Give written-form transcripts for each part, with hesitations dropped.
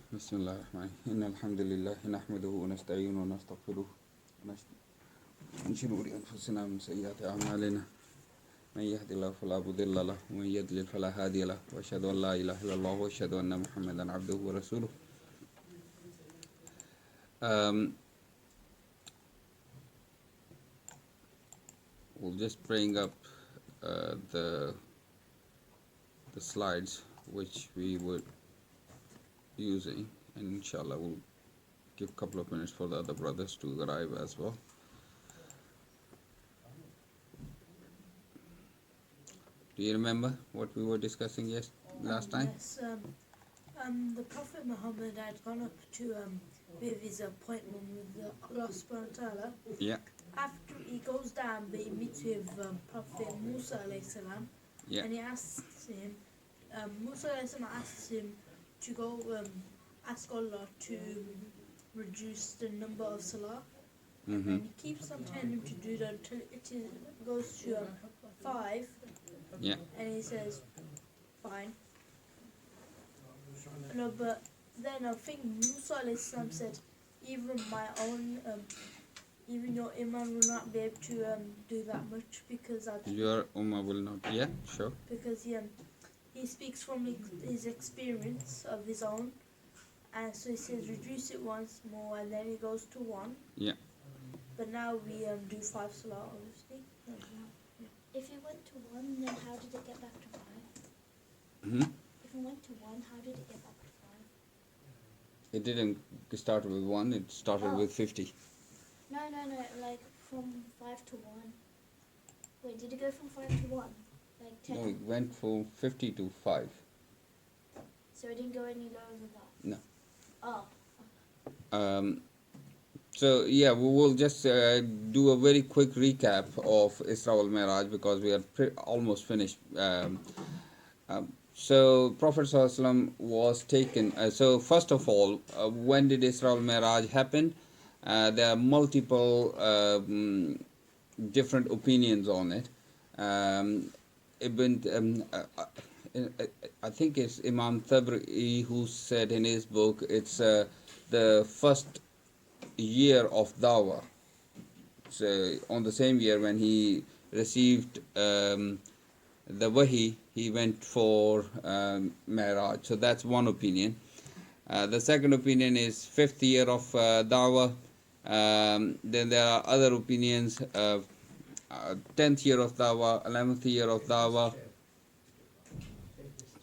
بسم الله الرحمن الرحيم إن الحمد لله نحمده ونستعينه ونستغفره من شرور أنفسنا ومن سيئات أعمالنا من يهد الله فلا مضل له ومن يضلل فلا هادي له وأشهد أن لا إله إلا الله وأشهد أن محمدا عبده ورسوله. We'll just bring up the slides which we were using, and inshallah we'll give a couple of minutes for the other brothers to arrive as well. Do you remember what we were discussing last time? Yes, the Prophet Muhammad had gone up to with his appointment with Allah subhanahu wa ta'ala. Yeah. After he goes down, but he meets with Prophet Musa alayhi salam, Yeah. and he asks him, Musa alayhi salam asks him to go ask Allah to reduce the number of salah. Mm-hmm. And he keeps on telling him to do that until goes to 5. Yeah. And he says, fine. No, but then I think Musa alayhi salam said, even my own, even your imam will not be able to do that much because Your ummah will not. Yeah, sure. because he speaks from his experience of his own, and so he says reduce it once more, and then he goes to 1. Yeah. But now we do 5 salah, obviously. If he went to 1, then how did it get back to 5? Mm-hmm. If he went to 1, how did it get back to 5? It didn't start with 1, it started with 50. No, like from 5 to 1. Wait, did it go from 5 to 1? Like 10? No, it went from 50 to 5. So it didn't go any lower than that? No. Oh. So yeah, we will just do a very quick recap of Isra wal mai'raj because we are almost finished. So Prophet ﷺ was taken. So first of all, when did Isra wal mai'raj happen? There are multiple different opinions on it. I think it's Imam Tabari who said in his book it's the first year of Dawah. So on the same year when he received the Wahi, he went for mai'raj. So that's one opinion. The second opinion is 5th year of Dawah. Then there are other opinions, 10th year of Dawah, 11th year of Dawah,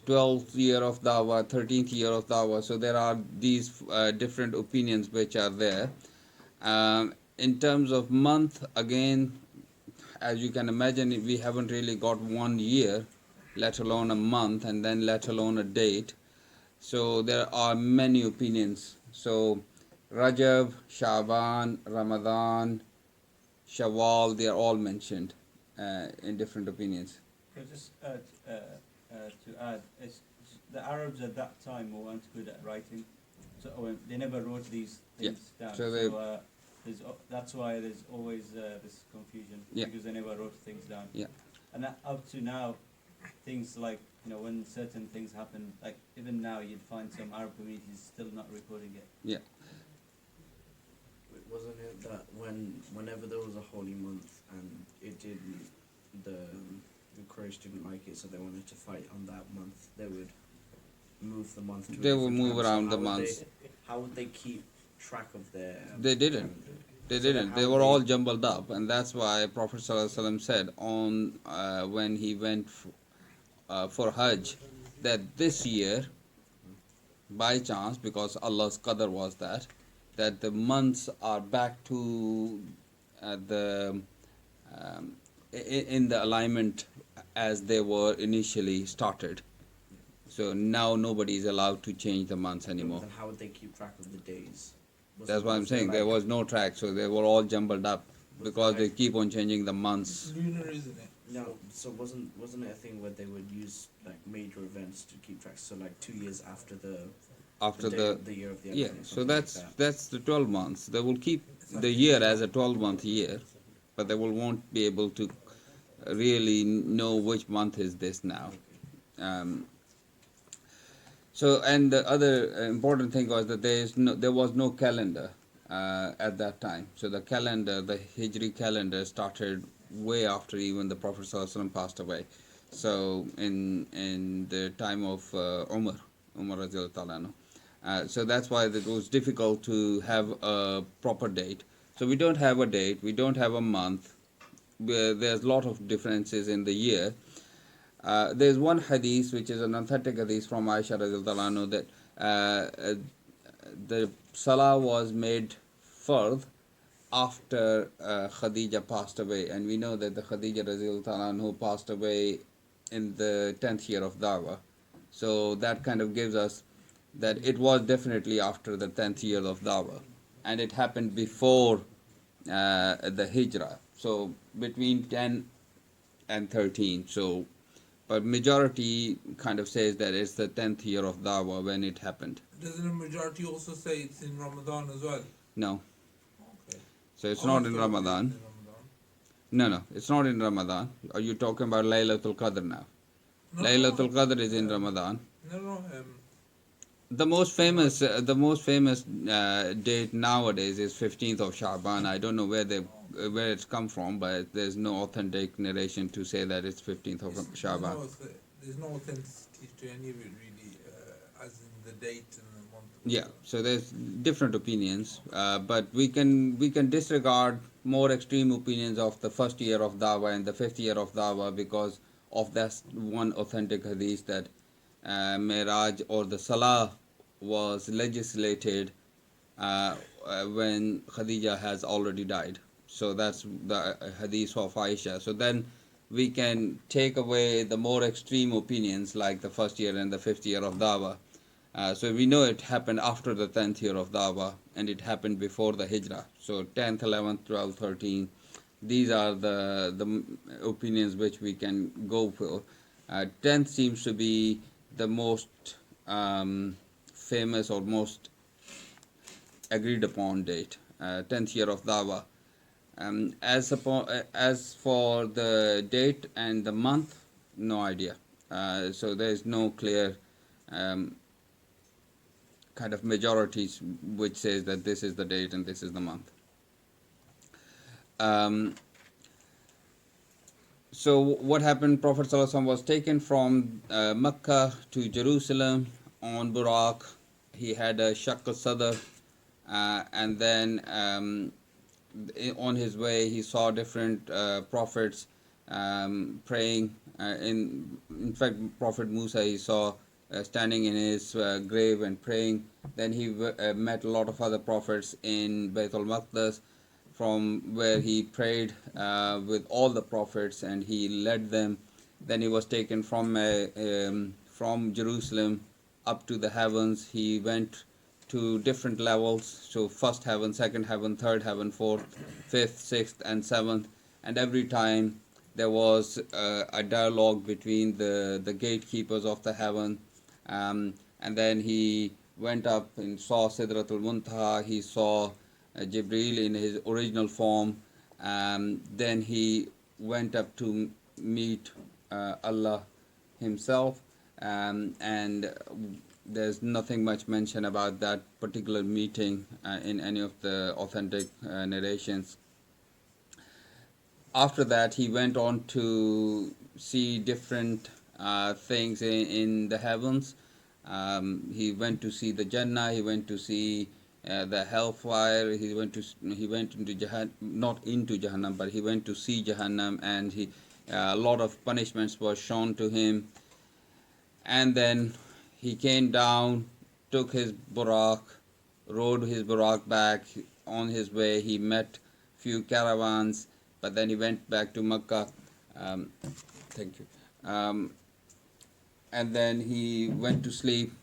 12th year of Dawah, 13th year of Dawah. So there are these different opinions which are there. In terms of month, again, as you can imagine, we haven't really got 1 year, let alone a month, and then let alone a date. So there are many opinions. So Rajab, Shaban, Ramadan, Shawwal, they are all mentioned in different opinions. Just to add, the Arabs at that time weren't good at writing, so they never wrote these things down. So that's why there's always this confusion, because they never wrote things down. Yeah. And up to now, things like, when certain things happen, like even now you'd find some Arab communities still not recording it. Yeah. Wasn't it that whenever there was a holy month and it didn't, the Quraysh didn't like it, so they wanted to fight on that month, they would move the month to They would move time. around So the months. How would they keep track of their... They didn't. They didn't. They were all jumbled up, and that's why Prophet ﷺ said on when he went for Hajj that this year, by chance, because Allah's qadr was that the months are back to in the alignment as they were initially started. So now nobody is allowed to change the months anymore. Then how would they keep track of the days? That's what I'm saying. There was no track, so they were all jumbled up because they keep on changing the months. Lunar, isn't it? No, so wasn't it a thing where they would use like major events to keep track? So like 2 years after the year of the yeah. Exodus, So something like that. that's the 12 months. They will keep the year as a 12-month year, but they won't be able to really know which month is this now. So, and the other important thing was that there was no calendar at that time. So the calendar, the Hijri calendar, started way after even the Prophet ﷺ passed away. So in the time of Umar radiallahu ta'ala anhu. So that's why it was difficult to have a proper date. So we don't have a date, we don't have a month. There's a lot of differences in the year. There's one hadith which is an authentic hadith from Aisha radiallahu anhu that the salah was made fard after Khadija passed away, and we know that the Khadija radiallahu anhu passed away in the 10th year of Dawah. So that kind of gives us that it was definitely after the 10th year of Dawah, and it happened before the Hijrah. So between 10 and 13. So but majority kind of says that it's the 10th year of Dawah when it happened. Doesn't the majority also say it's in Ramadan as well? No. Okay. So it's I not was in told Ramadan. it's in Ramadan. No, it's not in Ramadan. Are you talking about Laylatul Qadr now? No, Laylatul Qadr is in Ramadan. No. The most famous date nowadays is 15th of Sha'ban. I don't know where it's come from, but there's no authentic narration to say that it's 15th of Sha'ban. There's no authenticity to any of it really, as in the date and the month. Yeah, so there's different opinions, but we can disregard more extreme opinions of the first year of Dawah and the 5th year of Dawah because of that one authentic hadith that mai'raj or the salah was legislated when Khadija has already died. So that's the hadith of Aisha. So then we can take away the more extreme opinions like the first year and the 5th year of Dawah. So we know it happened after the 10th year of Dawah and it happened before the Hijrah. So 10th, 11th, 12th, 13th. These are the opinions which we can go for. 10th seems to be the most famous or most agreed upon date. 10th year of Dawah. As for the date and the month, no idea. So there is no clear kind of majorities which says that this is the date and this is the month. So what happened? Prophet ﷺ was taken from Mecca to Jerusalem on Buraq. He had a shaq al-sadr, and then on his way he saw different prophets praying. In fact, Prophet Musa he saw standing in his grave and praying. Then he met a lot of other prophets in Baitul Maqdis, from where he prayed with all the prophets and he led them. Then he was taken from Jerusalem up to the heavens. He went to different levels, so first heaven, second heaven, third heaven, fourth, fifth, sixth and seventh, and every time there was a dialogue between the gatekeepers of the heaven, and then he went up and saw Sidratul Muntaha. He saw Jibreel in his original form. Then he went up to meet Allah himself, and there's nothing much mentioned about that particular meeting in any of the authentic narrations. After that, he went on to see different things in the heavens. He went to see the Jannah. He went to see the hellfire. He went into Jahannam, not into Jahannam, but he went to see Jahannam, and a lot of punishments were shown to him. And then he came down, took his buraq, rode his buraq back. On his way, he met few caravans, but then he went back to Mecca. Thank you. And then he went to sleep.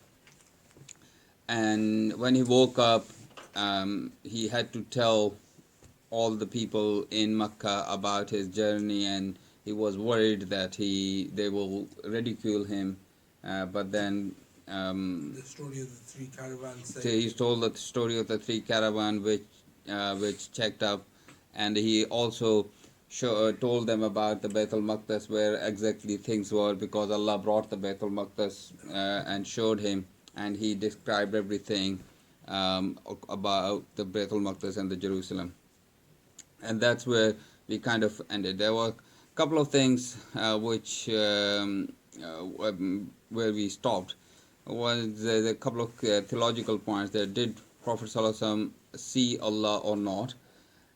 And when he woke up, he had to tell all the people in Mecca about his journey, and he was worried that they will ridicule him. But then The story of the three caravans. he told the story of the three caravan which checked up, and he also told them about the Baitul Maqdis, where exactly things were, because Allah brought the Baitul Maqdis and showed him and he described everything about the Baitul Maqdis and the Jerusalem. And that's where we kind of ended. There were a couple of things where we stopped. Was a couple of theological points there. Did Prophet ﷺ see Allah or not?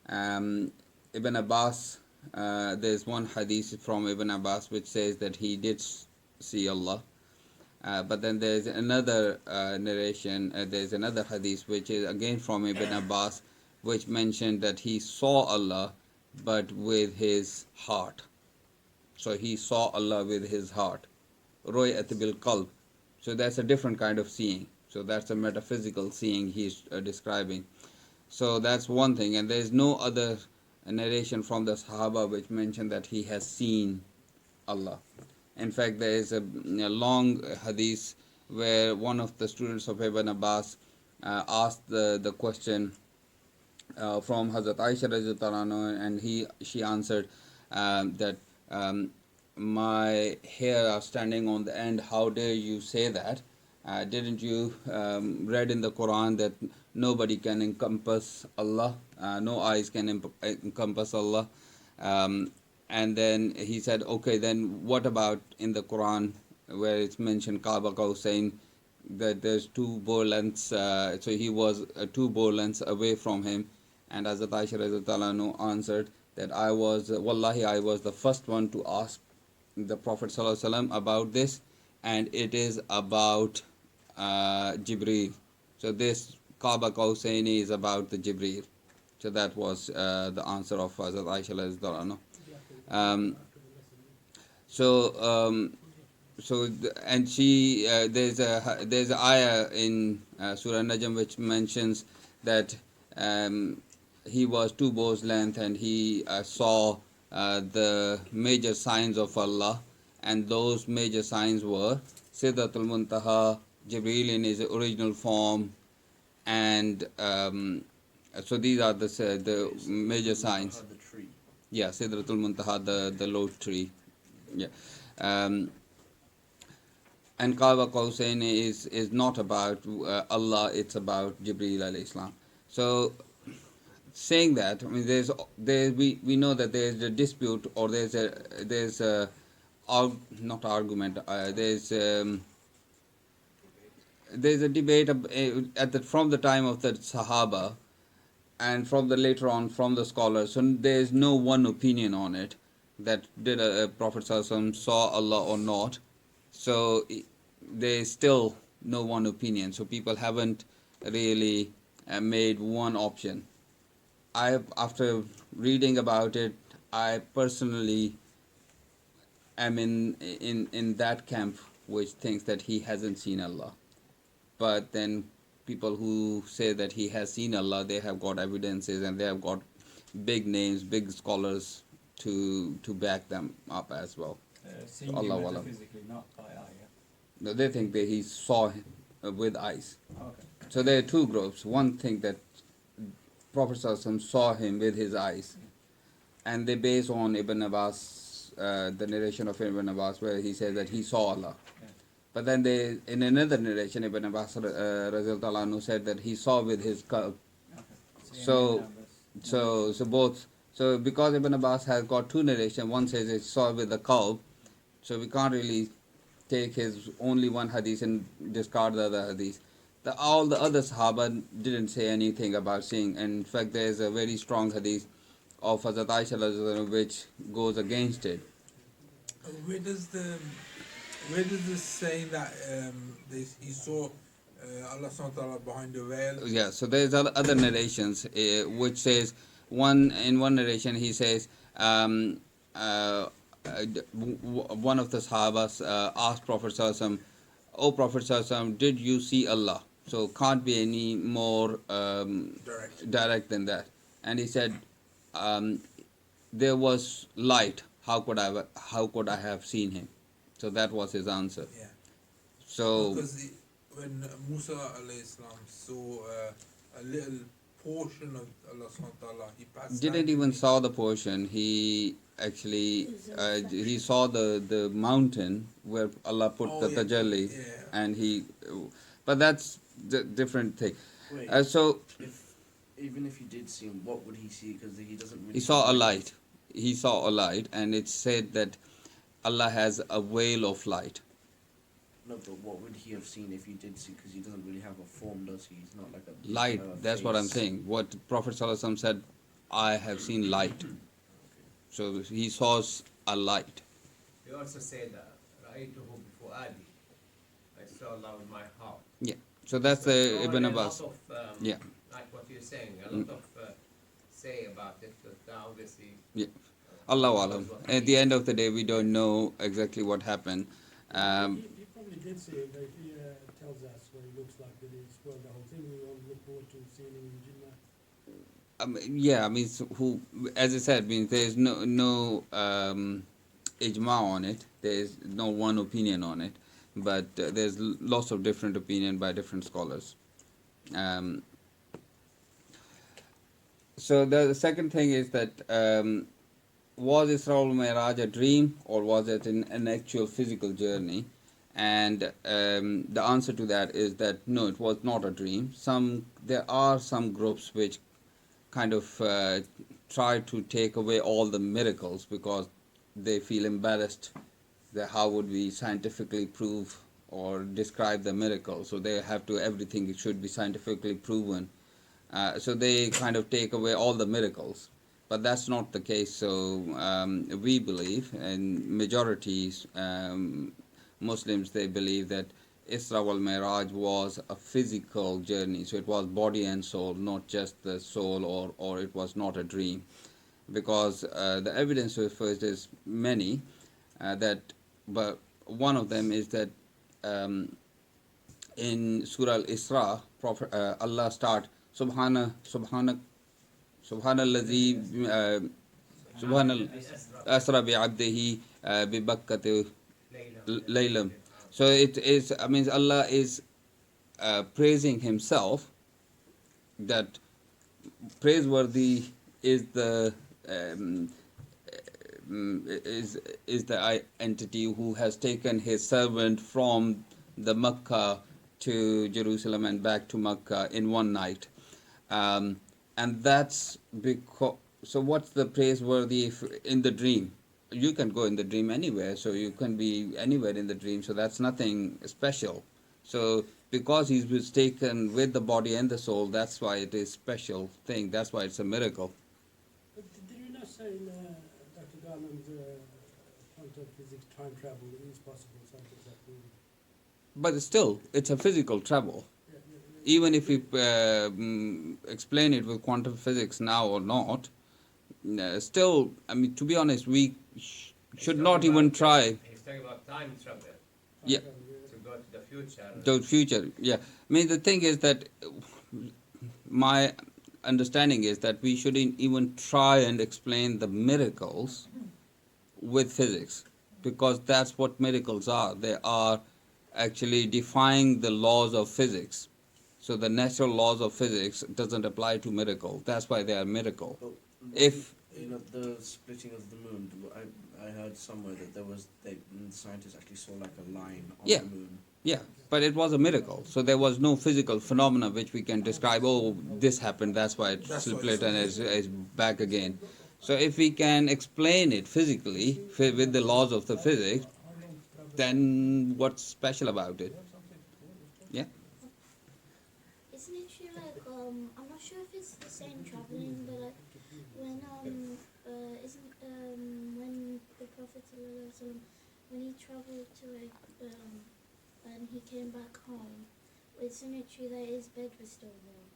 Ibn Abbas, there's one hadith from Ibn Abbas which says that he did see Allah. But then there's another narration, there's another hadith which is again from Ibn Abbas, which mentioned that he saw Allah but with his heart. So he saw Allah with his heart. Ru'yat bil qalb. So that's a different kind of seeing. So that's a metaphysical seeing he's describing. So that's one thing. And there's no other narration from the Sahaba which mentioned that he has seen Allah. In fact, there is a long hadith where one of the students of Ibn Abbas asked the question from Hazrat Aisha radhiyallahu anha, and she answered that my hair are standing on the end. How dare you say that? Didn't you read in the Quran that nobody can encompass Allah, no eyes can encompass Allah? And then he said, okay, then what about in the Quran where it's mentioned Kaaba Qawsain, that there's two bow lengths, so he was 2 bow lengths away from him. And Hazrat Aisha radhiyallahu anha answered that I was the first one to ask the Prophet ﷺ about this, and it is about Jibreel. So this Kaaba Qawsain is about the Jibreel. So that was the answer of Hazrat Aisha radhiyallahu anha. And she there's a ayah in Surah Najm which mentions that he was 2 bows length, and he saw the major signs of Allah, and those major signs were Sidratul Muntaha, Jibreel in his original form, and so these are the major signs. The tree. Yeah, Sidratul Muntaha, the low tree. Yeah. And Kaaba Qawsain is not about Allah, it's about Jibreel alayhi salam. So saying that, I mean, we know that there's a dispute, or there's a not argument. There's a debate from the time of the Sahaba, and from the later on from the scholars. So there's no one opinion on it, that did a Prophet ﷺ saw Allah or not. So there's still no one opinion. So people haven't really made one option. After reading about it, I personally am in that camp which thinks that he hasn't seen Allah. But then people who say that he has seen Allah, they have got evidences, and they have got big names, big scholars to back them up as well. Seeing Allah him Wa'alam. metaphysically, not by eye. No, they think that he saw him with eyes. Okay. So there are 2 groups. One think that Prophet ﷺ saw him with his eyes, and they base on Ibn Abbas, the narration of Ibn Abbas, where he says that he saw Allah. Yeah. But then in another narration, Ibn Abbas radhiyallahu anhu said that he saw with his qalb. Okay. Seeing So- numbers. So both. So because Ibn Abbas has got 2 narrations, one says he saw with the qalb, so we can't really take his only one hadith and discard the other hadith. All the other Sahaba didn't say anything about seeing. In fact, there is a very strong hadith of Hazrat Aisha radhiyallahu anha which goes against it. Where does this saying that he saw Allah subhanahu wa ta'ala behind the veil? Yeah, so there's other narrations which says, in one narration he says, one of the Sahabas asked Prophet ﷺ, "O Prophet ﷺ, did you see Allah?" So can't be any more direct than that. And he said, there was light. How could I have seen him? So that was his answer. Yeah. So Because when Musa alayhi salam saw a little portion of Allah subhanahu wa ta'ala, he passed. didn't that. even saw the portion. He actually he saw the mountain where Allah put Oh, the yeah. tajalli, Yeah. and but that's the different thing. Wait, So even if he did see him, what would he see? Because he doesn't really. he saw a light. He saw a light, and it said that Allah has a veil of light. No, but what would he have seen if he did see? Because he doesn't really have a form, does he? He's not like a Light. That's what I'm face. saying. What Prophet ﷺ said, I have seen light. So he saw a light. He also said, "Ra'aytuhu bifu'adi." I saw Allah with my heart. So that's So the Ibn a lot Abbas. of, Yeah. like what you're saying, a lot of say about it, but obviously. Allahu alam. At the end of the day, we don't know exactly what happened. He probably did see it, but if he tells us what he looks like, that he spoiled the whole thing, we all look forward to seeing him in Jinnah. Yeah, I mean, who, as I said, means there is no ijma on it. There is no one opinion on it, but there's lots of different opinion by different scholars. So the second thing is that was Isra al Mai'raj a dream or was it an actual physical journey? And the answer to that is that no, it was not a dream. There are some groups which kind of try to take away all the miracles because they feel embarrassed that how would we scientifically prove or describe the miracle. So they have to, everything should be scientifically proven. So they kind of take away all the miracles. But that's not the case. So we believe, and majorities Muslims, they believe that Isra wal Mai'raj was a physical journey. So it was body and soul, not just the soul, or it was not a dream. Because the evidence first is many, but one of them is that in Surah Al-Isra, Allah start Subhanallazi asra bi abdihi bi bakkati laylam. So it is, I mean, Allah is praising Himself, that praiseworthy is the is the entity who has taken His servant from the Makkah to Jerusalem and back to Makkah in one night. And that's because, so what's the praiseworthy if in the dream? You can go in the dream anywhere, so you can be anywhere in the dream, so that's nothing special. So because he was taken with the body and the soul, that's why it is special thing, that's why it's a miracle. But did you not say in Dr. Garland's quantum physics time travel is possible, something that we... But still, it's a physical travel. Even if we explain it with quantum physics now or not, still, I mean, to be honest, we should not even try. He's talking about time travel. Yeah. To go to the future. The future, yeah. I mean, the thing is that my understanding is that we shouldn't even try and explain the miracles with physics, because that's what miracles are. They are actually defying the laws of physics. So the natural laws of physics doesn't apply to miracle. That's why they are miracle. But If you know the splitting of the moon, I heard somewhere that scientists actually saw like a line on Yeah. the moon. yeah, but it was a miracle. So there was no physical phenomena which we can describe. Oh, this happened. That's why it split and is back again. So if we can explain it physically with the laws of the physics, then what's special about it? Yeah. Isn't it true, like, I'm not sure if it's the same traveling, but like, when, when the Prophet ﷺ, when he traveled to, like, and he came back home, isn't it true that his bed was still warm?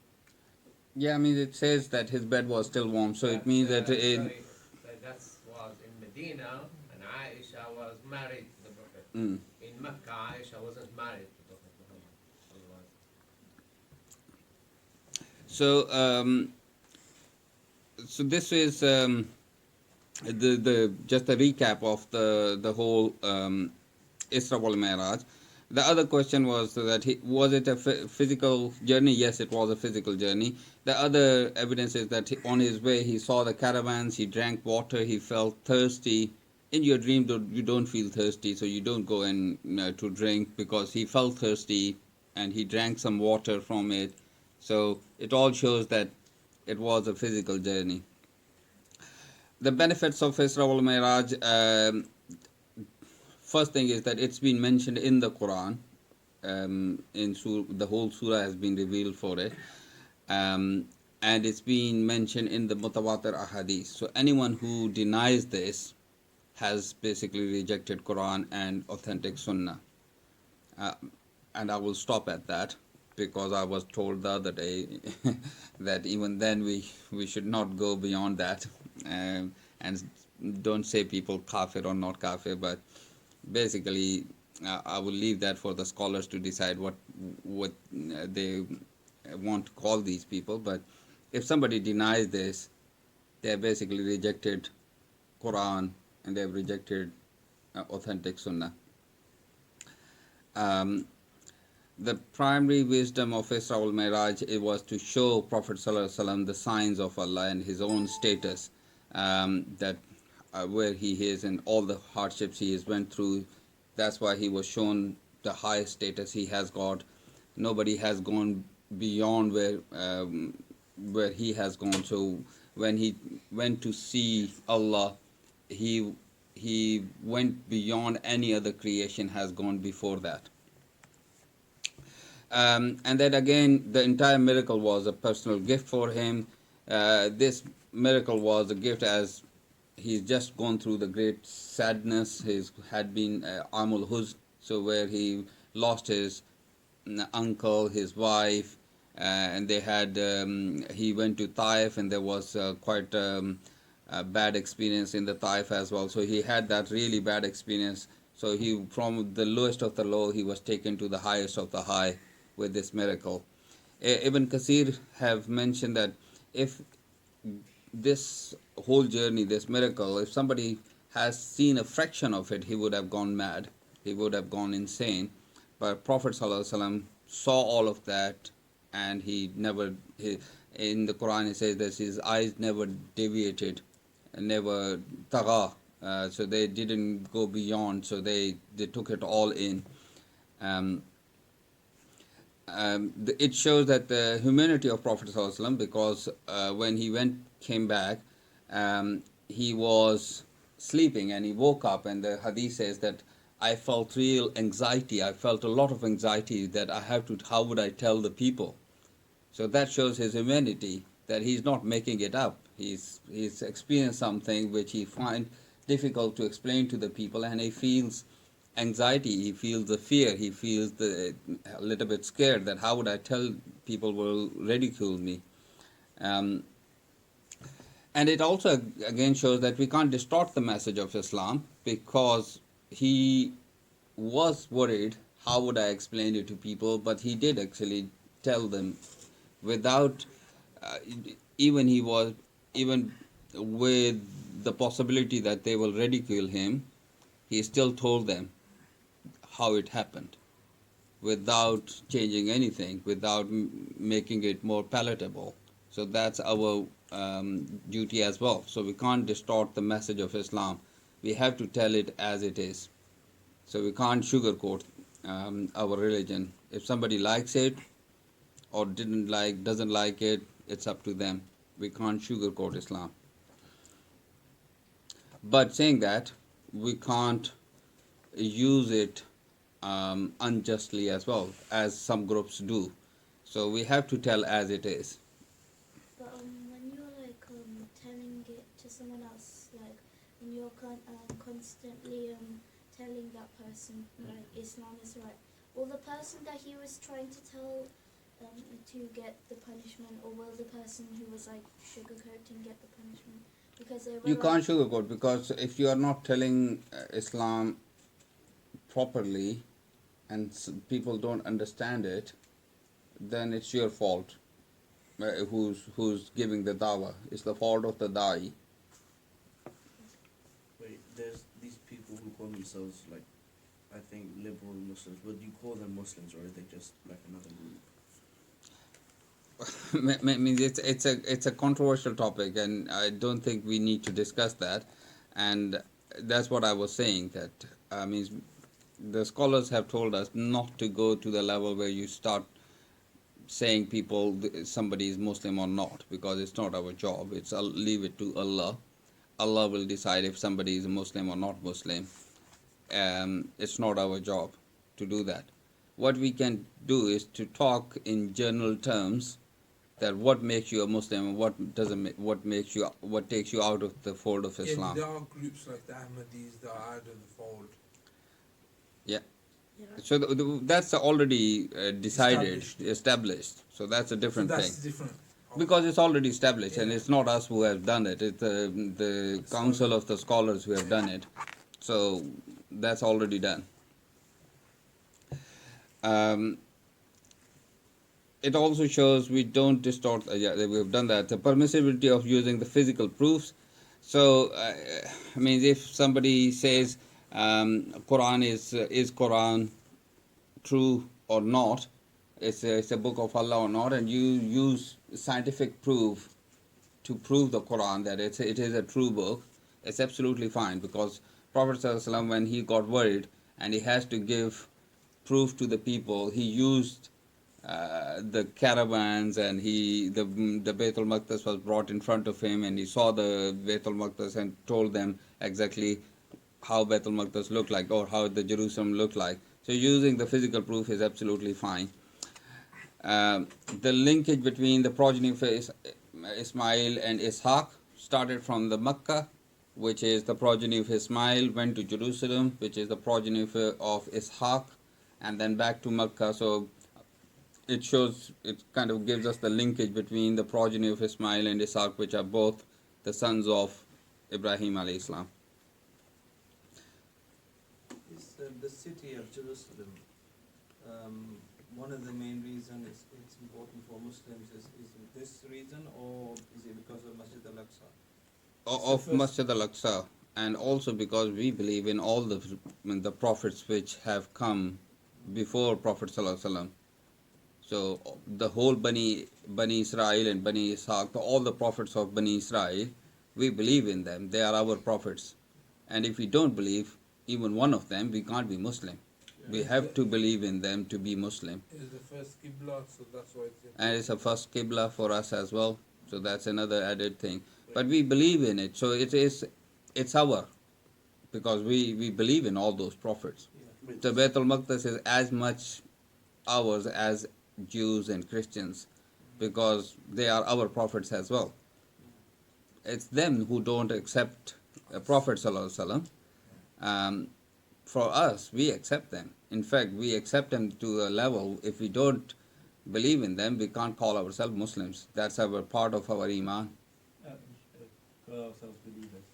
Yeah, I mean, it says that his bed was still warm, so it means that That was in Medina, and Aisha was married to the Prophet. Mm. In Mecca, Aisha wasn't married to Prophet Muhammad. So, so this is the just a recap of the whole Isra wal Mai'raj. The other question was that was it a physical journey? Yes, it was a physical journey. The other evidence is that on his way he saw the caravans, he drank water, he felt thirsty. In your dream, you don't feel thirsty, so you don't go and to drink, because he felt thirsty and he drank some water from it. So it all shows that it was a physical journey. The benefits of Isra wal Mai'raj, first thing is that it's been mentioned in the Quran. The whole surah has been revealed for it, and it's been mentioned in the mutawatir ahadith. So anyone who denies this has basically rejected Quran and authentic Sunnah. Uh, and I will stop at that, because I was told the other day that even then we should not go beyond that, and don't say people kafir or not kafir, but basically I will leave that for the scholars to decide what they want to call these people. But if somebody denies this, they have basically rejected Quran and they have rejected authentic Sunnah. The primary wisdom of Isra wal Mai'raj, it was to show Prophet ﷺ the signs of Allah and his own status, that where he is and all the hardships he has went through. That's why he was shown the high status he has got. Nobody has gone beyond where he has gone. So when he went to see Allah, he went beyond any other creation has gone before that. And then again, the entire miracle was a personal gift for him. This miracle was a gift as he's just gone through the great sadness. He had been Amul Huzn, so where he lost his uncle, his wife, and they had he went to Taif, and there was quite a bad experience in the Taif as well. So he had that really bad experience. So he, from the lowest of the low, he was taken to the highest of the high with this miracle. Ibn Kathir have mentioned that if this whole journey, this miracle, if somebody has seen a fraction of it, he would have gone mad, he would have gone insane. But Prophet ﷺ saw all of that, and in the Quran it says that his eyes never deviated, never tagha, so they didn't go beyond, so they took it all in. It shows that the humanity of Prophet ﷺ, because when he came back, he was sleeping and he woke up, and the hadith says that I felt real anxiety. I felt a lot of anxiety that how would I tell the people? So that shows his humanity, that he's not making it up. He's experienced something which he finds difficult to explain to the people, and he feels anxiety, he feels the fear, he feels a little bit scared that how would I tell people will ridicule me. And it also again shows that we can't distort the message of Islam, because he was worried how would I explain it to people, but he did actually tell them without even with the possibility that they will ridicule him, he still told them how it happened without changing anything, without making it more palatable. So that's our duty as well. So we can't distort the message of Islam. We have to tell it as it is. So we can't sugarcoat our religion. If somebody likes it or doesn't like it, it's up to them. We can't sugarcoat Islam. But saying that, we can't use it unjustly as well, as some groups do. So we have to tell as it is. But when you're telling it to someone else, when you're constantly telling that person Islam is right, will the person that he was trying to tell to get the punishment, or will the person who was sugarcoating get the punishment? Because you can't sugarcoat, because if you are not telling Islam properly and people don't understand it, then it's your fault. Who's giving the dawah? It's the fault of the da'i. Wait, there's these people who call themselves I think liberal Muslims. Would you call them Muslims, or are they just another group? It's a controversial topic, and I don't think we need to discuss that. And that's what I was saying, that the scholars have told us not to go to the level where you start saying people somebody is Muslim or not, because it's not our job. It's leave it to Allah. Allah will decide if somebody is Muslim or not Muslim. It's not our job to do that. What we can do is to talk in general terms, that what makes you a Muslim and what doesn't what takes you out of the fold of Yeah, Islam. there are groups like the Ahmadis that are out of the fold. Yeah. So that's already decided, established. So that's a different so thing. that's different. Because it's already established, and Yeah. it's not us who have done it. It's the council of the scholars who have done it. So that's already done. It also shows we don't distort. Yeah, we've done that. The permissibility of using the physical proofs. So, I mean, if somebody says Quran is Quran true or not, it's a book of Allah or not, and you use scientific proof to prove the Quran that it is a true book, it's absolutely fine, because Prophet ﷺ, when he got worried and he has to give proof to the people, he used the caravans, and the Baitul Maqdis was brought in front of him, and he saw the Baitul Maqdis and told them exactly how Baitul Maqdis looked like, or how the Jerusalem looked like. So using the physical proof is absolutely fine. The linkage between the progeny of Ismail and Ishaq started from the Makkah, which is the progeny of Ismail, went to Jerusalem, which is the progeny of Ishaq, and then back to Makkah. So it kind of gives us the linkage between the progeny of Ismail and Ishaq, which are both the sons of Ibrahim alayhi salam. Is the city of Jerusalem, one of the main reasons it's important for Muslims is this reason, or is it because of Masjid al-Aqsa? Of Masjid al-Aqsa, and also because we believe in all the prophets which have come before Prophet sallallahu alaihi wasallam. So the whole Bani Israel and Bani Ishaq, all the prophets of Bani Israel, we believe in them. They are our prophets. And if we don't believe even one of them, we can't be Muslim. We have to believe in them to be Muslim. It is the first Qibla, so that's why it's And it's a first Qibla for us as well. So that's another added thing. But we believe in it. So it's our, because we believe in all those prophets. The Baitul Maqdis is as much ours as Jews and Christians, because they are our prophets as well. It's them who don't accept the Prophet sallallahu alaihi wasallam. For us, we accept them. In fact, we accept them to a level, if we don't believe in them, we can't call ourselves Muslims. That's our part of our Iman. Call ourselves believers.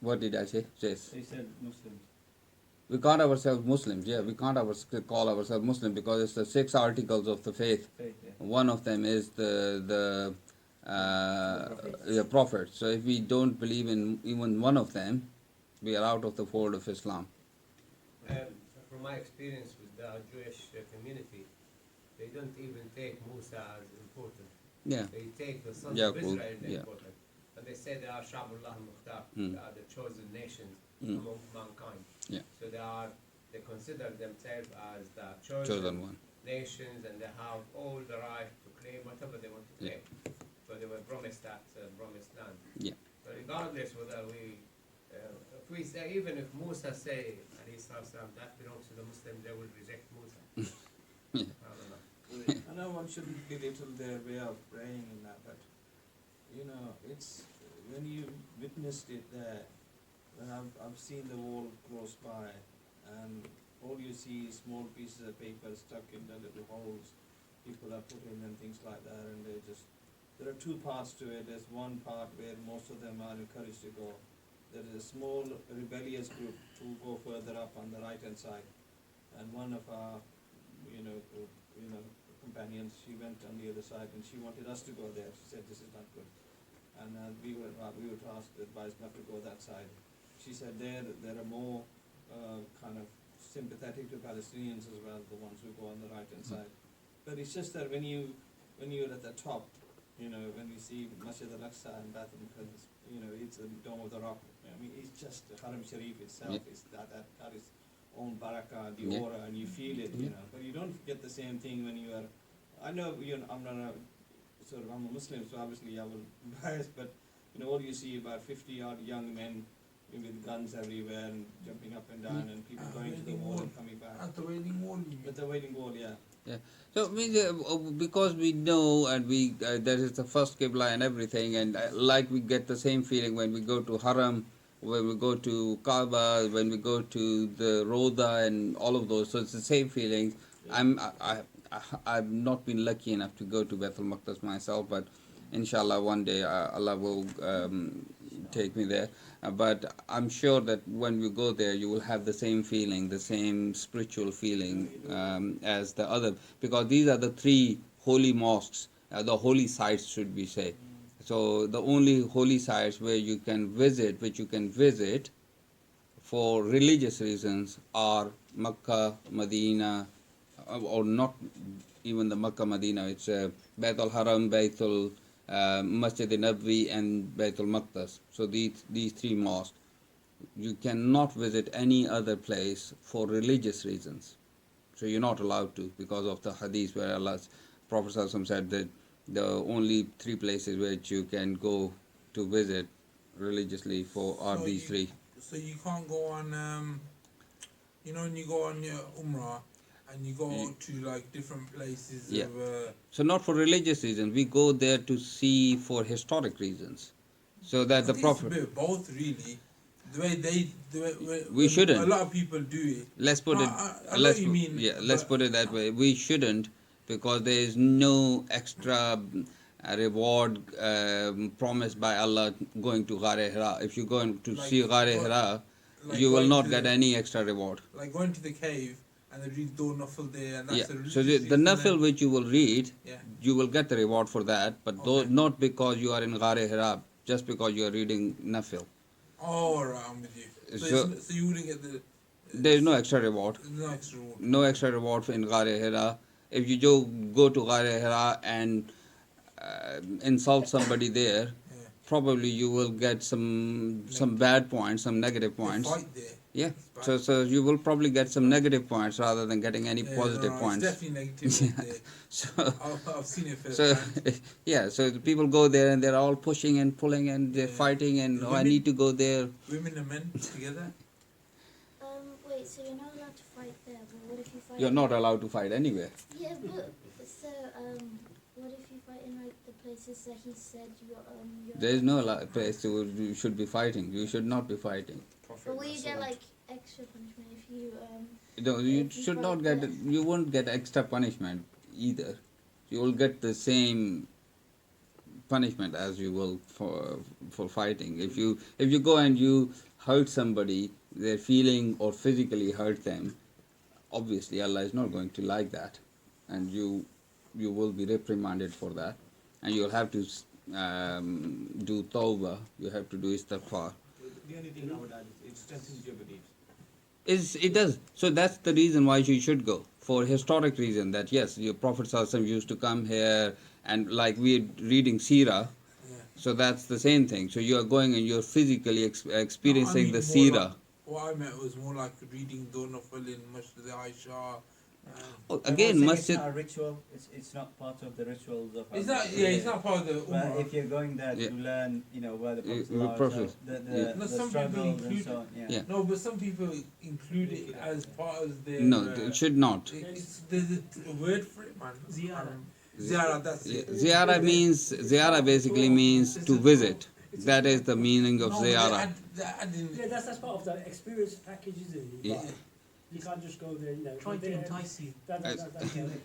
What did I say? Yes. They said Muslims. We call ourselves Muslims, yeah. We can't call ourselves Muslim, because it's the 6 articles of the faith. Faith, yeah. One of them is the Prophet. So if we don't believe in even one of them, we are out of the fold of Islam. From my experience with the Jewish community, they don't even take Musa as important. Yeah. They take the sons Yaqub, of Israel as yeah. important. And they say they are Sha'bullah al-Mukhtar, Mm. they are the chosen nations Mm. among mankind. Yeah. So they consider themselves as the Chosen one. nations, and they have all the right to claim whatever they want to Yeah. claim. So they were promised that promised land. Yeah. But regardless whether if we say, even if Musa say, alayhi salam, that belongs to the Muslims, they will reject Musa. Yeah. I don't know. I know one shouldn't belittle their way of praying in that, but it's when you witnessed it there. When I've seen the wall close by, and all you see is small pieces of paper stuck in the little holes people are put in and things like that, and there are 2 parts to it. There's one part where most of them are encouraged to go. There is a small rebellious group to go further up on the right hand side, and one of our companions, she went on the other side and she wanted us to go there. She said this is not good, and we were advised not to go that side. She said there are more kind of sympathetic to Palestinians as well, the ones who go on the right hand side. But it's just that when you're at the top, when you see Masjid al-Aqsa and Baitul Maqdis, it's the Dome of the Rock. I mean, it's just Haram Sharif itself. Yeah. Is that is own barakah, the Yeah. aura, and you feel it, you know. But you don't get the same thing when you are. I know, you know, I'm not a sort of, I'm a Muslim, so obviously I will bias, but you know, all you see about 50 odd young men with guns everywhere and jumping up and down, and people going to the wall and coming back. At the Wailing Wall, you mean? At the Wailing Wall, yeah. So because we know and we that is the first Qibla and everything, and like we get the same feeling when we go to Haram, when we go to Kaaba, when we go to the Roda and all of those. So it's the same feeling. I've not been lucky enough to go to Bethel Maqdis myself, but inshallah one day Allah will take me there. But I'm sure that when we go there, you will have the same feeling, the same spiritual feeling as the other, because these are the three holy mosques, the holy sites, should we say. So the only holy sites where you can visit, which you can visit for religious reasons, are Makkah, Medina, or not even the Makkah, Medina. It's Baitul Haram, Baitul Masjid Nabwi, and Baitul Maqdis. So these three mosques, you cannot visit any other place for religious reasons. So you're not allowed to, because of the hadith where Allah's Prophet ﷺ said that the only three places which you can go to visit religiously for are So these you- three. So you can't go on, you know, when you go on your Umrah and you go to like different places Yeah. of. So not for religious reasons. We go there to see for historic reasons. So that the I think Prophet. It's a bit of both, really. The way We when shouldn't. A lot of people do it. Let's put No, it. I know let's what you mean. Yeah. Let's but- put it that way. We shouldn't, because there is no extra reward promised by Allah going to Ghar Hira. If you're going to Like, see Ghar go- Hira, like you will going not to get the- any extra reward. Like going to the cave and they read Dor Nafil there, and that's Yeah. a religious So the reason nafil then- which you will read, Yeah. you will get the reward for that, but though, Okay. not because you are in Ghar Hira, just because you are reading nafil. Oh, alright, I'm with you. So you wouldn't get the. There is no extra reward. No extra reward. No extra reward in Ghar Hira. If you go to Ghar Hira and insult somebody there, Yeah. probably you will get some bad points, some negative They points. fight there. Yeah. It's So bad. so you will probably get some negative points rather than getting any Yeah, positive no, points. It's definitely negative there. So I've seen it so firsthand. yeah, so the people go there and they're all pushing and pulling and they're Yeah. fighting and The oh, I women- need to go there. Women and men together. Wait, so you're not allowed to fight there, but what if you fight? You're not allowed to fight anywhere. Yeah, but so what if you fight in like the places that he said you're? There is no place you should be fighting. You should not be fighting. But will you get like extra punishment if you No, you If you should fight not get. there. You won't get extra punishment either. You will get the same punishment as you will for fighting. If you go and you hurt somebody, their feeling or physically hurt them, obviously Allah is not going to like that, and you will be reprimanded for that, and you'll have to do tawbah. You have to do istighfar. The only thing I would add is it strengthens your beliefs. It does. So that's the reason why you should go, for historic reason, that yes, your Prophet ﷺ used to come here, and like we're reading Seerah, Yeah. so that's the same thing. So you are going and you're physically experiencing No, I the mean more Seerah. like- what I meant was more like reading Dor Nafil in Masjid Aisha. Oh, I'm again, not saying Masjid. It's not a ritual. It's not part of the rituals of. It's not. Yeah, it's not part of the But Umrah. if you're going there Yeah. to learn, where the Prophet, the Prophet. the Yeah. No, the some people struggles and include so on. Yeah. Yeah. No, but some people include it as part of their. No, it should not. There's a word for it, man. Ziyarah. Ziyarah, that's Yeah, it. Ziyarah basically means to visit. That is the meaning of No, but ziyarah. they add in. Yeah, that's part of the experience package, isn't it? Yeah. Like, you can't just go there, Trying to They- entice you. that's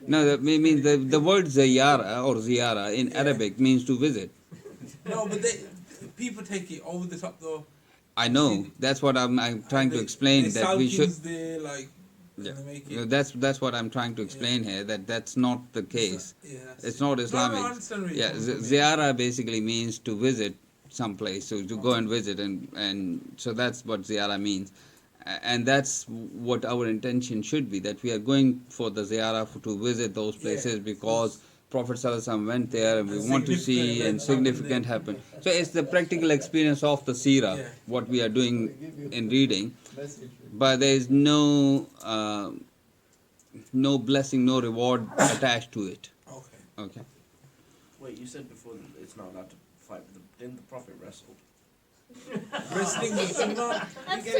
No, that means the word ziyarah in Yeah. Arabic means to visit. No, but people take it over the top though. I know. That's what I'm trying to They- explain, they that sell we should. things there, like, Yeah. and they make No, it. that's what I'm trying to explain here. That's not the case. Yeah, that's It's not No, Islamic. no, I understand where you're Yeah, coming from, ziyarah basically means to visit someplace, so to go and visit, and so that's what ziyarah means, and that's what our intention should be. That we are going for the ziyarah to visit those places Yeah. because Prophet ﷺ went there, and we And want to significant see and events happen significant there. happen. So it's the practical experience of the Seerah, Yeah. what we are doing in reading. but there is no blessing, no reward attached to it. Okay. Okay. Wait, you said before that it's not allowed to fight. Didn't the Prophet wrestle? Wrestling is sunnah.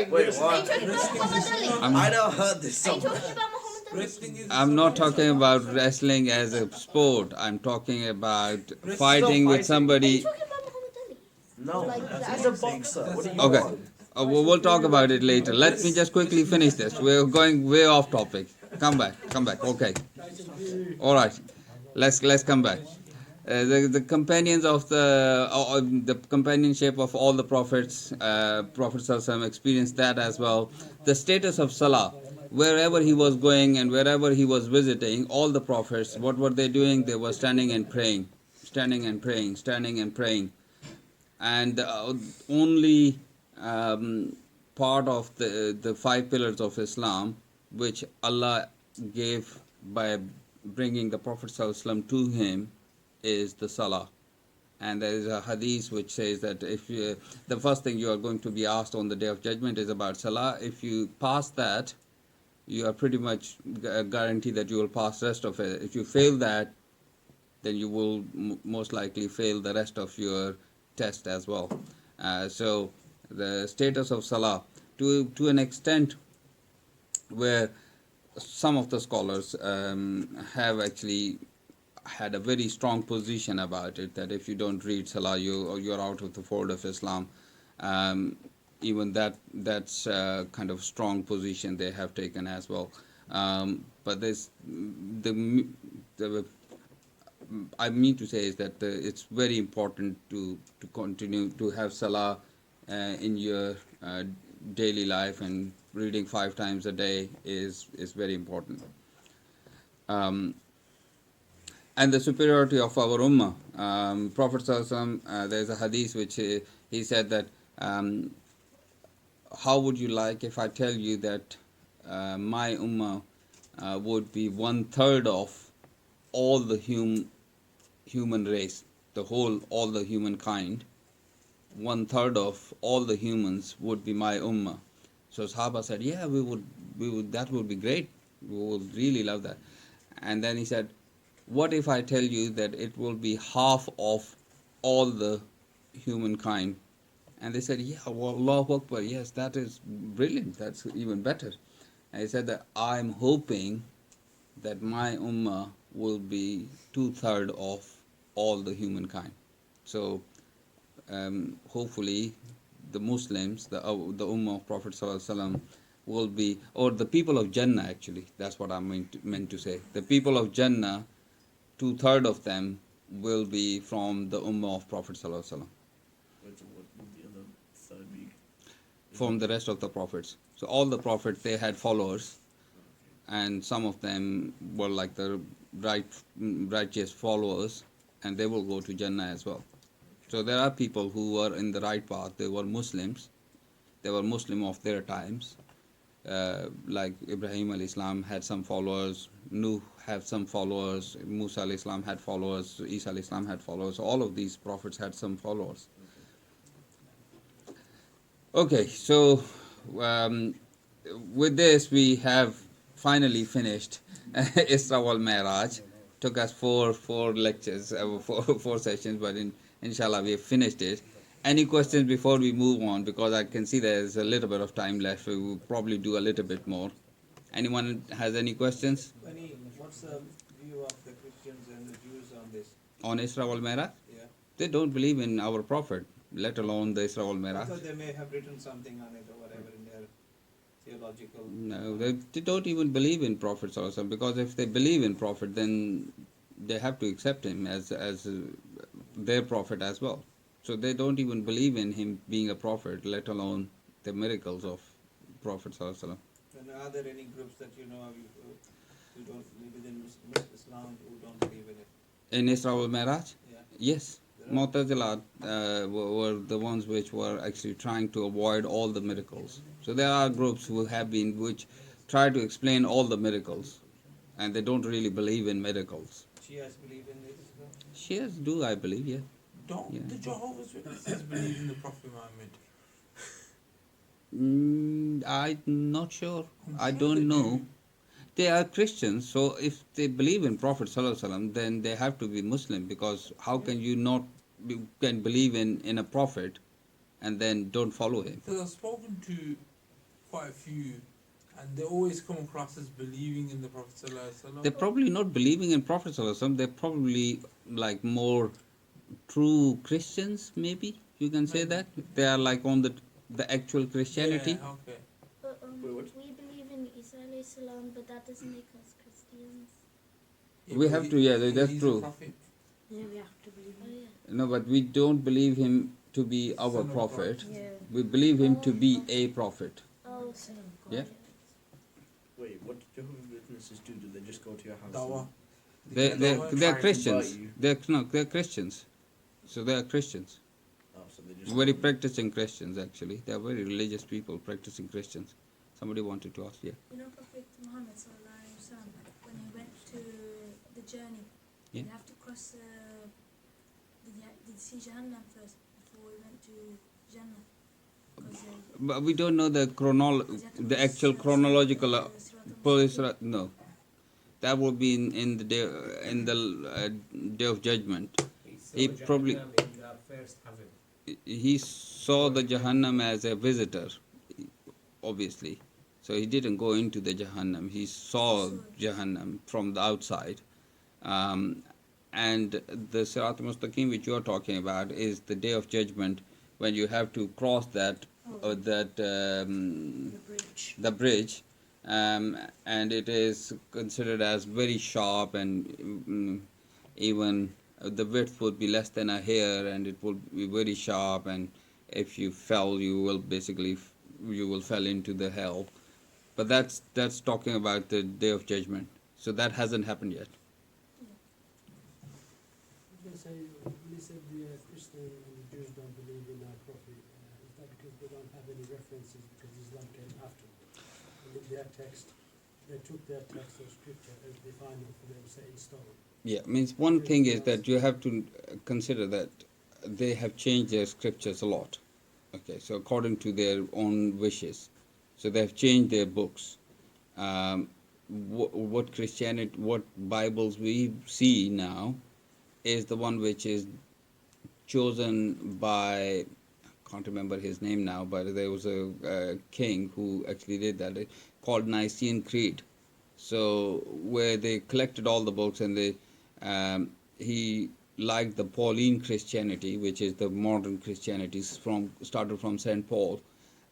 Wait, what? Wrestling is sunnah. I never heard this Are you somewhere. talking about Muhammad Ali? Wrestling is I'm not sunnah. talking about wrestling as a sport. I'm talking about Wrestling. fighting with Are you somebody. talking about Muhammad Ali? No, Like, he's a boxer. What do you Okay. want? We'll talk about it later. Let me just quickly finish this. We're going way off topic. Come back. Okay. All right. Let's come back. The companions of the companionship of all the prophets, Prophet ﷺ experienced that as well. The status of Salah, wherever he was going and wherever he was visiting, all the prophets, what were they doing? They were standing and praying, and the only part of the five pillars of Islam which Allah gave by bringing the Prophet ﷺ to him is the Salah. And there is a hadith which says that if you, the first thing you are going to be asked on the Day of Judgment is about Salah. If you pass that, you are pretty much guaranteed that you will pass the rest of it. If you fail that, then you will most likely fail the rest of your test as well. So the status of Salah, to an extent where some of the scholars have actually had a very strong position about it, that if you don't read Salah, you're out of the fold of Islam. Even that's kind of strong position they have taken as well. But there's the I mean to say is that it's very important to continue to have Salah in your daily life, and reading 5 times a day is very important. And the superiority of our ummah. Prophet ﷺ, there's a hadith which he said that how would you like if I tell you that my ummah would be 1/3 of all the human race, all the humankind, 1/3 of all the humans would be my ummah. So Sahaba said, yeah, we would, that would be great. We would really love that. And then he said, what if I tell you that it will be half of all the humankind? And they said, yeah, well, Allahu Akbar, yes, that is brilliant, that's even better. And he said that I'm hoping that my ummah will be 2/3 of all the humankind. So hopefully the Muslims, the ummah of Prophet ﷺ will be, or the people of Jannah actually, that's what I meant to say. The people of Jannah, 2/3 of them will be from the ummah of Prophet ﷺ, What would the other third be? from the rest of the prophets. So all the prophets, they had followers, and some of them were like the righteous followers, and they will go to Jannah as well. So there are people who were in the right path. They were Muslims. They were Muslim of their times. Like Ibrahim alayhi salam had some followers, Nuh had some followers, Musa alayhi salam had followers, Isa alayhi salam had followers. All of these prophets had some followers. Okay, so with this we have finally finished Isra wal Mai'raj. Took us four lectures, four sessions, but inshallah we have finished it. Any questions before we move on? Because I can see there's a little bit of time left. We will probably do a little bit more. Anyone has any questions What's the view of the Christians and the Jews on this? on Isra wal Mai'raj? Yeah. They don't believe in our Prophet, let alone the Isra wal I Mai'raj. thought they may have written something on it or whatever in their theological. No, they don't even believe in Prophet sallallahu alaihi wasallam, because if they believe in Prophet, then they have to accept him as their Prophet as well. So they don't even believe in him being a prophet, let alone the miracles of Prophet sallallahu alaihi wasallam. And are there any groups that you know of who don't within Islam who don't believe in it? In Isra wal Mai'raj? Yeah. Yes. There are. Mu'tazila were the ones which were actually trying to avoid all the miracles. So there are groups which try to explain all the miracles, and they don't really believe in miracles. Shias believe in it. Shias do, I believe, yeah. Don't Yeah. the Jehovah's Witnesses believe in the Prophet Muhammad? I'm not sure. I I'm sure don't they know. do. They are Christians, so if they believe in Prophet Sallallahu Alaihi Wasallam, then they have to be Muslim, because how can you not can believe in a prophet and then don't follow him? Because I've spoken to quite a few, and they always come across as believing in the Prophet Sallallahu Alaihi Wasallam. They're probably not believing in Prophet Sallallahu Alaihi Wasallam. They're probably like more true Christians, maybe you can say Maybe. that. They are like on the actual Christianity. Yeah, okay. But Wait, what? we believe in Isa alayhi salam, but that doesn't make us Christians. Yeah, We but have to, yeah, that's he's true. a prophet. Yeah, we have to believe Oh him. yeah. No, but we don't believe him to be our Son of prophet. God. Yeah. We believe him to be Oh. a prophet. Oh, Son of God. Yeah. Wait, what do Jehovah's Witnesses do? Do they just go to your house? Dawah. They're, get they're, Dawah. they're Try to Christians. convert you. They're Christians. So they are Christians. Oh, so they just Very practicing Christians, actually. They are very religious people, practicing Christians. Somebody wanted to ask, yeah. You know Prophet Muhammad sallallahu alaihi wasallam, when he went to the journey, Yeah. did he have to cross did he see Jahannam first before he went to Jannah? 'Cause, But we don't know did he have to the cross, actual Sirat- chronological Sirat al-Mustaqim? Isra. No, that would be in the day in the day of judgment. He saw He probably- Jahannam in the first heaven. He saw the Jahannam as a visitor, obviously. So he didn't go into the Jahannam. He saw Jahannam from the outside. And the Sirat Mustaqim which you are talking about is the day of judgment, when you have to cross that the bridge, and it is considered as very sharp, and even the width would be less than a hair, and it will be very sharp, and if you fell, you will basically you will fall into the hell. But that's talking about the day of judgment. So that hasn't happened yet. They say, when they said the Christian and the Jews don't believe in our prophet, is that because they don't have any references, because Islam came after? And in their text, they took their text of scripture as the final for them set in stone. Yeah, means one thing is that you have to consider that they have changed their scriptures a lot. Okay, so according to their own wishes, so they have changed their books. What Christianity, what Bibles we see now, is the one which is chosen by, I can't remember his name now, but there was a king who actually did that, called Nicene Creed. So where they collected all the books, and he liked the Pauline Christianity, which is the modern Christianity, started from St. Paul,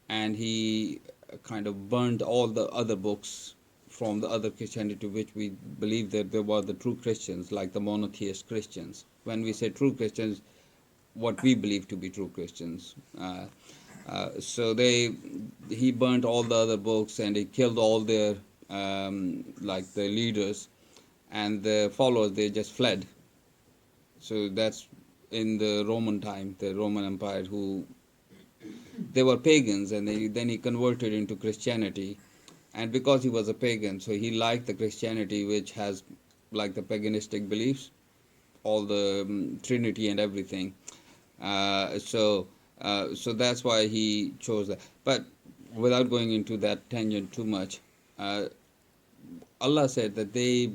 and he kind of burned all the other books from the other Christianity, which we believe that they were the true Christians, like the monotheist Christians. When we say true Christians, what we believe to be true Christians. So he burnt all the other books, and he killed all their like the leaders, and the followers, they just fled. So that's in the Roman time, the Roman Empire, who they were pagans, and then he converted into Christianity. And because he was a pagan, so he liked the Christianity which has like the paganistic beliefs, all the Trinity and everything. So that's why he chose that. But without going into that tangent too much, Allah said that they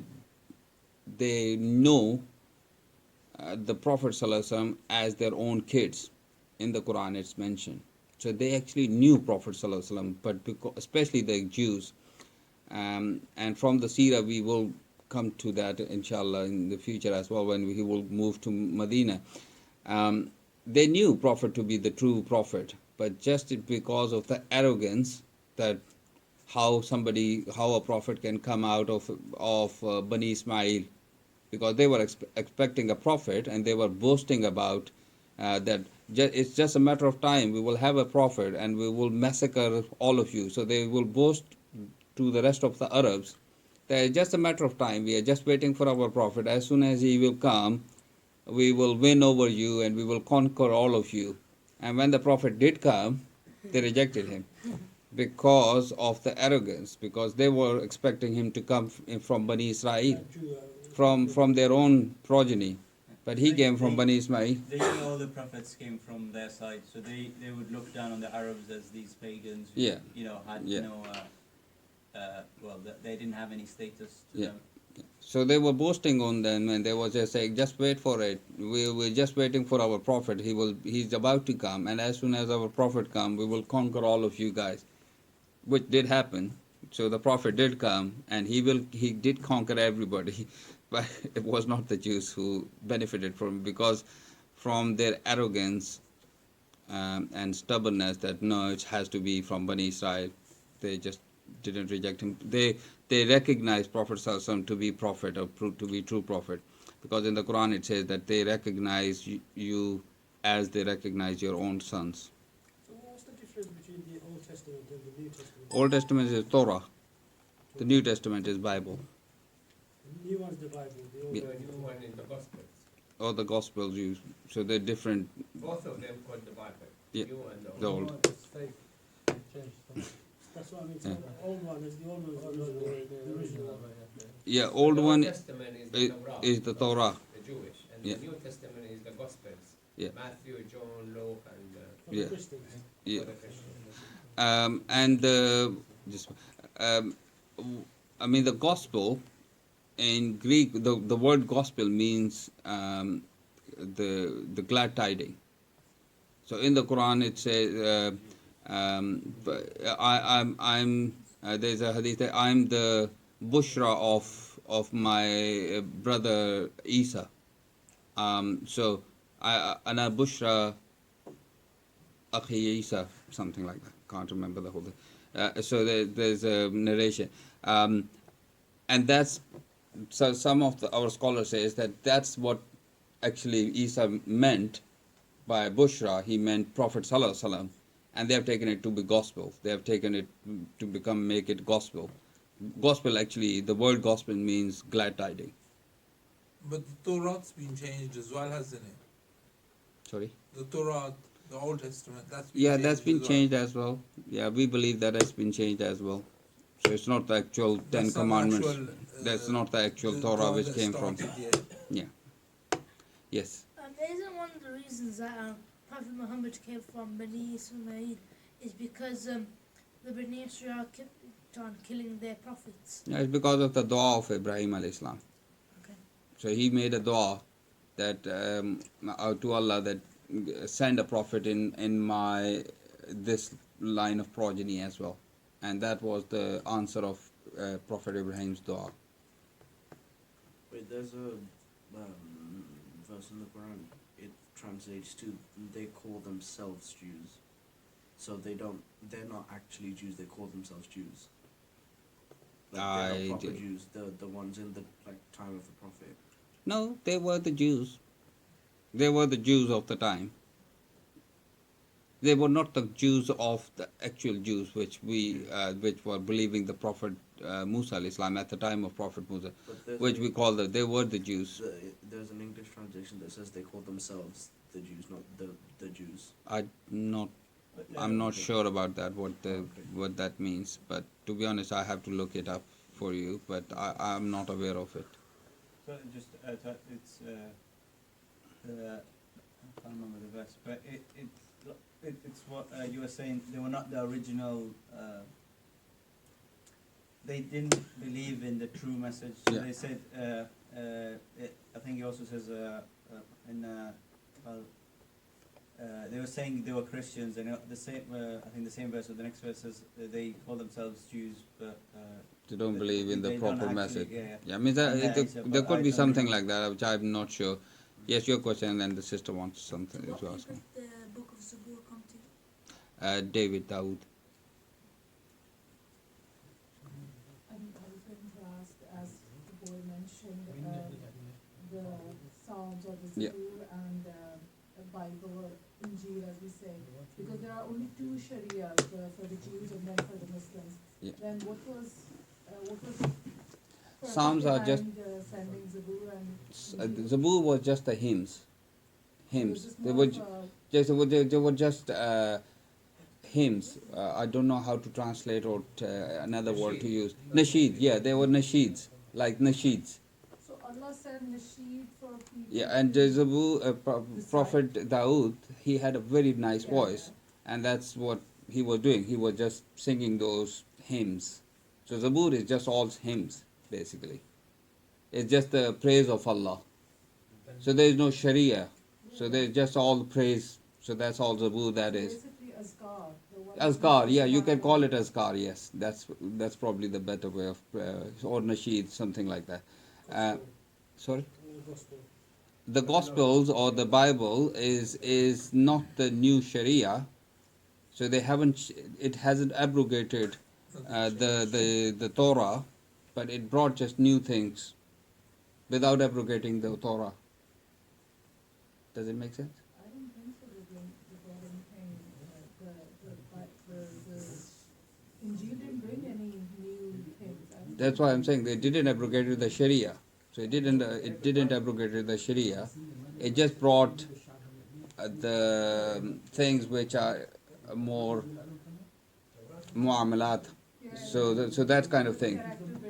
know the Prophet ﷺ as their own kids. In the Quran it's mentioned. So they actually knew Prophet ﷺ, but especially the Jews. And from the Seerah we will come to that inshallah in the future as well, when he will move to Medina. They knew Prophet to be the true Prophet, but just because of the arrogance that how a prophet can come out of Bani Ismail, because they were expecting a prophet, and they were boasting about that it's just a matter of time, we will have a prophet and we will massacre all of you. So they will boast to the rest of the Arabs that it's just a matter of time, we are just waiting for our prophet. As soon as he will come, we will win over you and we will conquer all of you. And when the prophet did come, they rejected him because of the arrogance, because they were expecting him to come from Bani Israel, from their own progeny. But he They- came from they- Bani Ismail. All the prophets came from their side, so they would look down on the Arabs as these pagans who, Yeah. had Yeah. no, they didn't have any status to Yeah. them. So they were boasting on them, and they were just saying, "Just wait for it. We're just waiting for our prophet. He's about to come, and as soon as our prophet comes, we will conquer all of you guys," which did happen. So the prophet did come, and he did conquer everybody, but it was not the Jews who benefited from it, because from their arrogance and stubbornness that no, it has to be from Bani Israel, they just didn't reject him. They recognized Prophet Sallallahu to be prophet or to be true prophet, because in the Quran it says that they recognize you as they recognize your own sons. So what's the difference between the Old Testament and the New Testament? Old Testament is Torah. The New Testament is Bible, The new one's the Bible. The old Yeah. The one's new one in the Gospels. or the Gospels used. So they're different. Both of them called the Bible. Yeah. New and The old. old. That's what I mean. So Yeah. the old one is the old one is the original. Yeah, old The one Old Testament is the is, Torah, is the Torah. the Jewish, and Yeah. the New Testament is the Gospels. Yeah. Matthew, John, Luke, and For Yeah. the Christians. Yeah. other Christians. And just, I mean, the gospel in Greek, the word gospel means the glad tiding. So in the Quran it says, there's a hadith that I'm the bushra of my brother Isa. So ana bushra akhi Isa, something like that. Can't remember the whole thing. So there's a narration, and that's so some of our scholars says that that's what actually Isa meant by Bushra. He meant Prophet Sallallahu Alaihi Wasallam, and they have taken it to be gospel. They have taken it to make it gospel. Gospel actually, the word gospel means glad tiding. But the Torah's been changed as well, hasn't it? Sorry. The Torah, the Old Testament, that's been Yeah, changed that's been as well. changed as well. Yeah, we believe that has been changed as well. So it's not the actual Ten That's not the Commandments. actual, That's not the actual the Torah which that came from. started, yeah. Yes. Isn't one of the reasons that Prophet Muhammad came from Bani Ismail is because the Bani Israel kept on killing their prophets? Yeah, it's because of the dua of Ibrahim alayhi salam. Okay. So he made a dua that to Allah that send a prophet in my this line of progeny as well, and that was the answer of Prophet Ibrahim's dua. Wait, there's a verse in the Quran. It translates to they call themselves Jews, so they're not actually Jews. They call themselves Jews. Like they're I not proper did. Jews. The ones in the time of the Prophet. No, they were the Jews. They were the Jews of the time. They were not the Jews of the actual Jews, which were believing the Prophet Musa alayhi salam at the time of Prophet Musa, But there's which we call they were the Jews. there's an English translation that says they call themselves the Jews, not the Jews. I'm not sure about that, what that means, but to be honest, I have to look it up for you, but I'm not aware of it. So just it's I can't remember the verse, but it's what you were saying. They were not the original. They didn't believe in the true message. So Yeah. they said. I think he also says they were saying they were Christians, and the same. I think the same verse or the next verse says they call themselves Jews, but They don't believe in the they don't proper actually- message. yeah. Yeah, I mean, And yeah, it's a- there but could I be don't something remember. like that, which I'm not sure. Yes, your question, and then the sister wants something What to year ask did me. the book of Zabur come to? David Dawood. I was going to ask, as the boy mentioned, the Psalms or the Yeah. Zabur and the Bible or Injil, as we say, because there are only two Sharias for the Jews and then for the Muslims. Yeah. Then what was the purpose Psalms are just behind, sending Zabur and Injil? Zabur was just the hymns. So it was Hymns. just They more were of they were just hymns. I don't know how to translate or another word to use. Nasheed. Yeah, they were nasheeds, like nasheeds. So Allah said nasheed for people. Yeah, and Prophet Dawood, he had a very nice voice, and that's what he was doing. He was just singing those hymns. So Zabur is just all hymns, basically. It's just the praise of Allah. So there is no Sharia. So there's just all praise. So that's all Zabur that is. Basically azkar. Azkar, yeah, you can call it Azkar, yes. That's probably the better way of, or Nasheed, something like that. Sorry? Gospel. The Gospels or the Bible is not the new Sharia, so they haven't. It hasn't abrogated the Torah, but it brought just new things without abrogating the Torah. Does it make sense? I don't think so. They brought anything. The Injil didn't bring any new things. I don't That's why I'm saying they didn't abrogate the Sharia. So it didn't abrogate the Sharia. It just brought the things which are more muamalat. So that kind of thing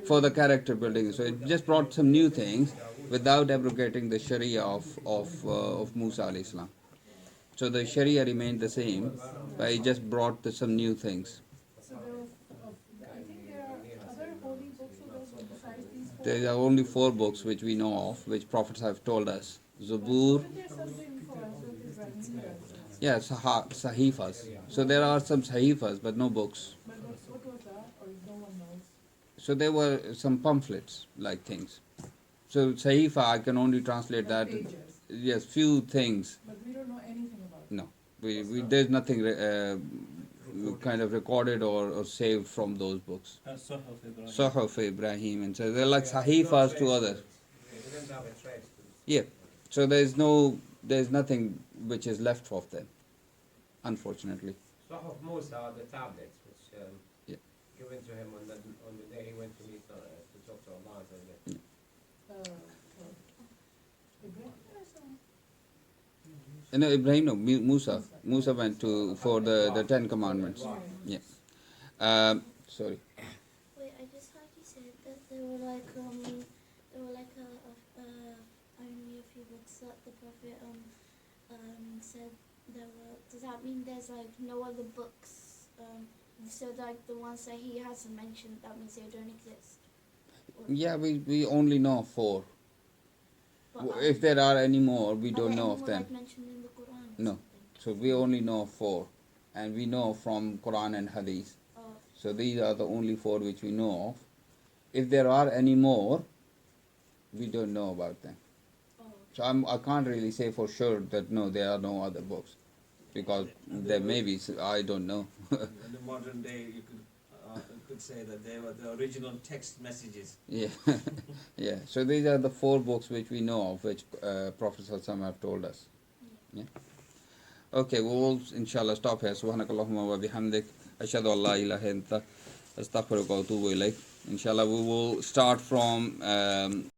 for the character building. So it just brought some new things without abrogating the Sharia of Musa alayhi salam. So the Sharia remained the same, but it just brought some new things. So I think there are other holy books also besides these four. There are only 4 books which we know of, which prophets have told us. Zabur, Wasn't there something for Hazrat Ibrahim? yeah, sahifas. So there are some sahifas, but no books. But what was that? Or no one knows? So there were some pamphlets like things. So sahifa, I can only translate that. Pages. Yes, few things. But we don't know anything about it. No, there's nothing kind of recorded or saved from those books. Suhuf Ibrahim, and so they're like sahifas to others. They didn't have a trace. Yeah. So there's nothing which is left of them, unfortunately. Sahaf Musa are the tablets which Yeah. given to him on the day he went to meet to talk to Allah. Ibrahim or some- No, Ibrahim, no, Musa. Musa went for the 10 Commandments. Yeah. Sorry. Wait, I just heard you said that there were like only a few books that the Prophet said there were. Does that mean there's like no other books? So like the ones that he hasn't mentioned, that means they don't exist. Or- Yeah, we only know 4. but, If there are any more, we are don't there know any of more, them. like mentioned in the Quran? or No. something? So we only know 4, and we know from Quran and Hadith. Oh, So these are the only 4 which we know of. If there are any more, we don't know about them. oh. So I can't really say for sure that no, there are no other books, because there may be. So I don't know. In the modern day, you could say that they were the original text messages. Yeah, yeah. So these are the 4 books which we know of, which Prophet Sallallahu have told us. Yeah. Okay, we will inshallah stop here. Subhanakallahumma wa bihamdik. Ashhadu an la ilaha illa anta astaghfiruka wa atubu ilayk. Inshallah, we will start from